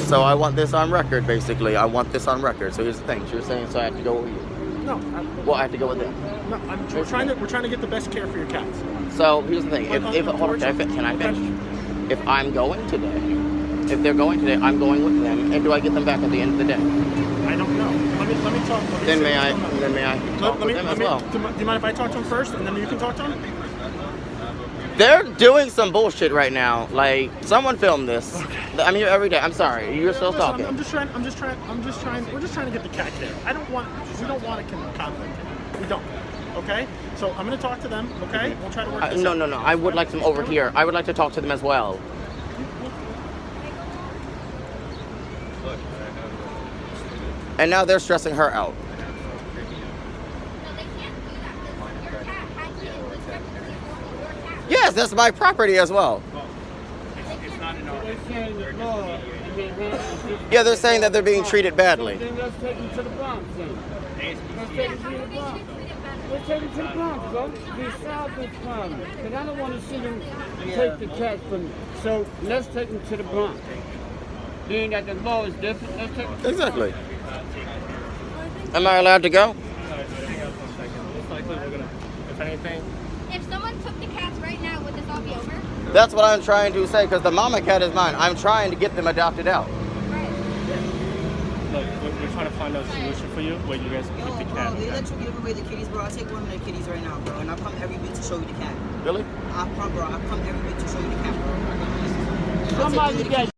So I want this on record, basically. I want this on record. So here's the thing. You're saying so I have to go with you. No, Well, I have to go with them. no. We're trying to get the best care for your cats. So here's the thing. Like, Hold on, can I okay. finish? If I'm going today, if they're going today, I'm going with them. And do I get them back at the end of the day? I don't know. Let me talk. Then may I talk with them as well? Do you mind if I talk to him first, and then you can talk to him? They're doing some bullshit right now. Like, someone filmed this. Okay. I'm here every day. I'm sorry. You're still Listen, talking. I'm just trying. We're just trying to get the cat care. We don't want a conflict. We don't. Okay. So I'm gonna talk to them. Okay. We'll try to work this out. No. I would like them over here. I would like to talk to them as well. And now they're stressing her out. Yes, that's my property as well. Yeah, they're saying that they're being treated badly. Then let's take them to the Bronx then. Let's take them to the Bronx. Let's take them to the Bronx, bro. We solve this problem. Because I don't want to see them take the cats from me. So let's take them to the Bronx. Being that the law is different, let's take them. Exactly. Am I allowed to go? If anything. If someone took the cats right now, would this all be over? That's what I'm trying to say, because the mama cat is mine. I'm trying to get them adopted out. Right. Look, we're trying to find a solution for you where you guys can keep the cat. Bro, they let you give away the kitties, bro. I'll take one of the kitties right now, bro. And I'll come every week to show you the cat. Really? I'll come every week to show you the cat, bro. Somebody got